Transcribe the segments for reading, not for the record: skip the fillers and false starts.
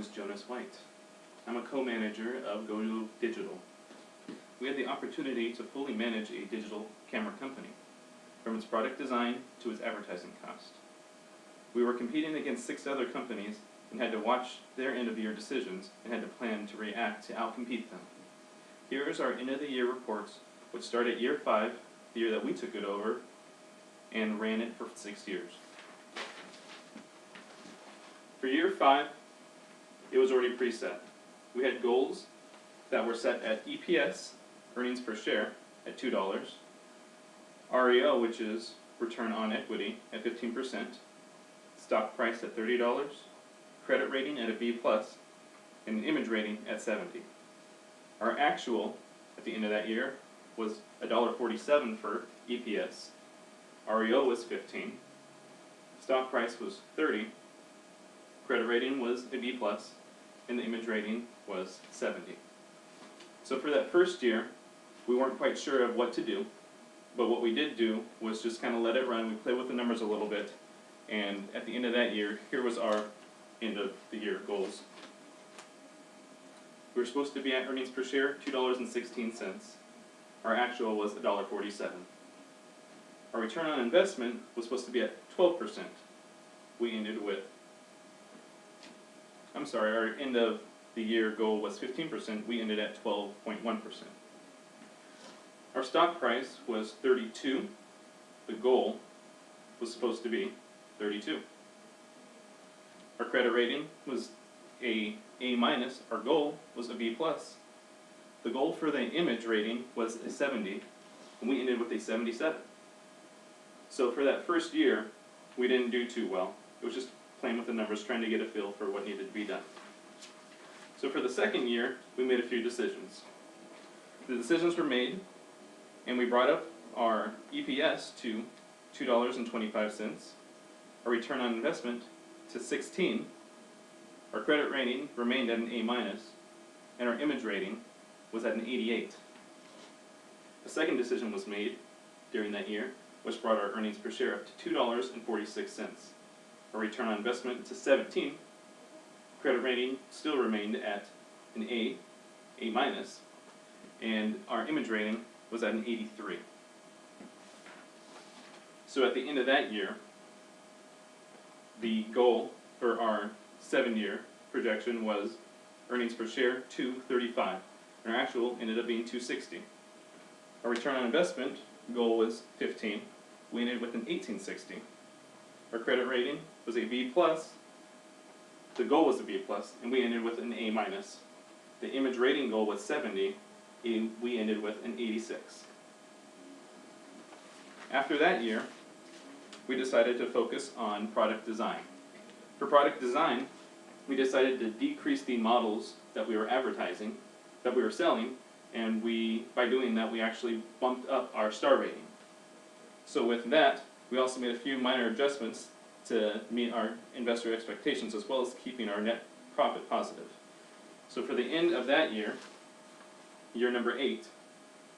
is Jonas White. I'm a co-manager of GOGODigital. We had the opportunity to fully manage a digital camera company, from its product design to its advertising cost. We were competing against 6 other companies and had to watch their end-of-year decisions and had to plan to react to outcompete them. Here is our end-of-the-year reports, which start at year 5, the year that we took it over, and ran it for 6 years. For year 5, it was already preset. We had goals that were set at EPS, earnings per share, at $2, REO, which is return on equity, at 15%, stock price at $30, credit rating at a B+, and an image rating at 70. Our actual at the end of that year was $1.47 for EPS, REO was 15, stock price was 30, credit rating was a B+, and the image rating was 70. So for that first year, we weren't quite sure of what to do, but what we did do was just kind of let it run. We played with the numbers a little bit, and at the end of that year, here was our end of the year goals. We were supposed to be at earnings per share $2.16. Our actual was $1.47. Our return on investment was supposed to be at 12%. We ended with, our end of the year goal was 15%. We ended at 12.1%. Our stock price was 32. The goal was supposed to be 32. Our credit rating was A-. Our goal was a B+. The goal for the image rating was a 70, and we ended with a 77. So for that first year, we didn't do too well. It was just playing with the numbers, trying to get a feel for what needed to be done. So for the second year, we made a few decisions. The decisions were made, and we brought up our EPS to $2.25, our return on investment to 16, our credit rating remained at an A-, and our image rating was at an 88. The second decision was made during that year, which brought our earnings per share up to $2.46, our return on investment to 17, credit rating still remained at an A-, and our image rating was at an 83. So at the end of that year, the goal for our 7-year projection was earnings per share $2.35, and our actual ended up being $2.60. Our return on investment goal was 15. We ended with an 18.60. Our credit rating was a B+. The goal was a B+, and we ended with an A-. The image rating goal was 70, and we ended with an 86. After that year, we decided to focus on product design. For product design, we decided to decrease the models that we were advertising, that we were selling, and by doing that, we actually bumped up our star rating. So with that, we also made a few minor adjustments to meet our investor expectations, as well as keeping our net profit positive. So for the end of that year, year number 8,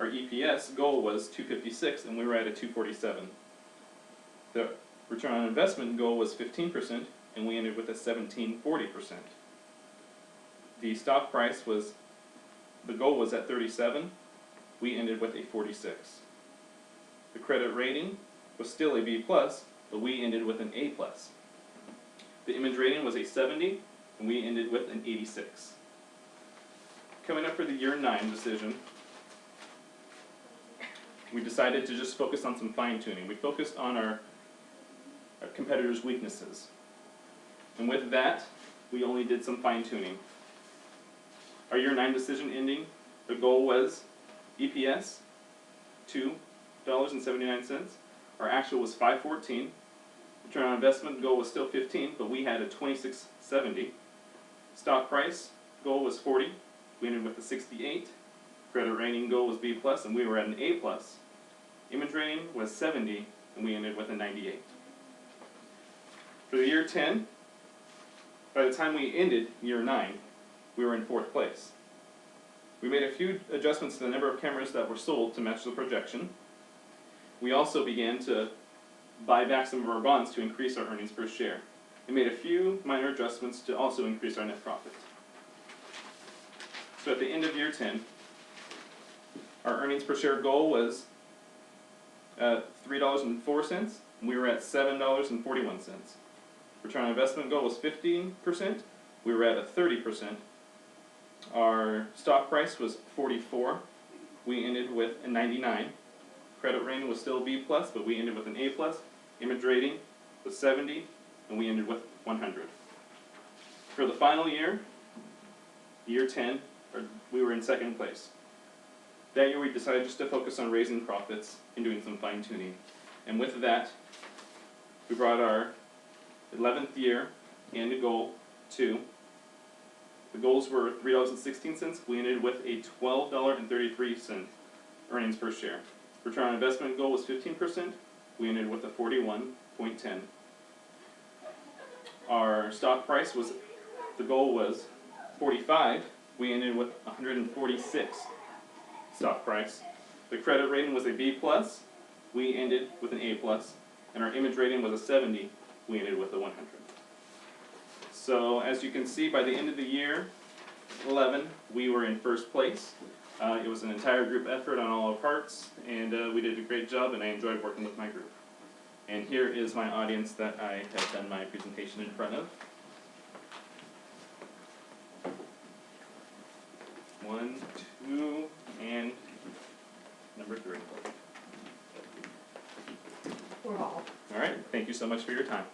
our EPS goal was $2.56, and we were at a $2.47. The return on investment goal was 15%, and we ended with a 17.40%. The stock price the goal was at 37, we ended with a 46. The credit rating was still a B+, but we ended with an A+. The image rating was a 70, and we ended with an 86. Coming up for the year 9 decision, we decided to just focus on some fine-tuning. We focused on our competitors' weaknesses. And with that, we only did some fine-tuning. Our year 9 decision ending, the goal was EPS, $2.79. Our actual was $5.14. Return on investment goal was still 15, but we had a 26.70. Stock price goal was 40. We ended with a 68. Credit rating goal was B+, and we were at an A+. Image rating was 70, and we ended with a 98. For the year 10, by the time we ended year 9, we were in 4th place. We made a few adjustments to the number of cameras that were sold to match the projection. We also began to buy back some of our bonds to increase our earnings per share. and made a few minor adjustments to also increase our net profit. So at the end of year 10, our earnings per share goal was $3.04. We were at $7.41. Return on investment goal was 15%. We were at 30%. Our stock price was 44. We ended with a 99. Credit rating was still B+, but we ended with an A+. Image rating was 70, and we ended with 100. For the final year, year 10, we were in second place. That year we decided just to focus on raising profits and doing some fine tuning. And with that, we brought our 11th year and goal to, the goals were $3.16. We ended with a $12.33 earnings per share. Return on investment goal was 15%. We ended with a 41.10. Our stock price was, the goal was 45. We ended with 146 stock price. The credit rating was a B+. We ended with an A+. And our image rating was a 70. We ended with a 100. So as you can see, by the end of the year 11, we were in first place. It was an entire group effort on all our parts, and we did a great job, and I enjoyed working with my group. And here is my audience that I have done my presentation in front of. 1, 2, and number 3. We're all. All right, thank you so much for your time.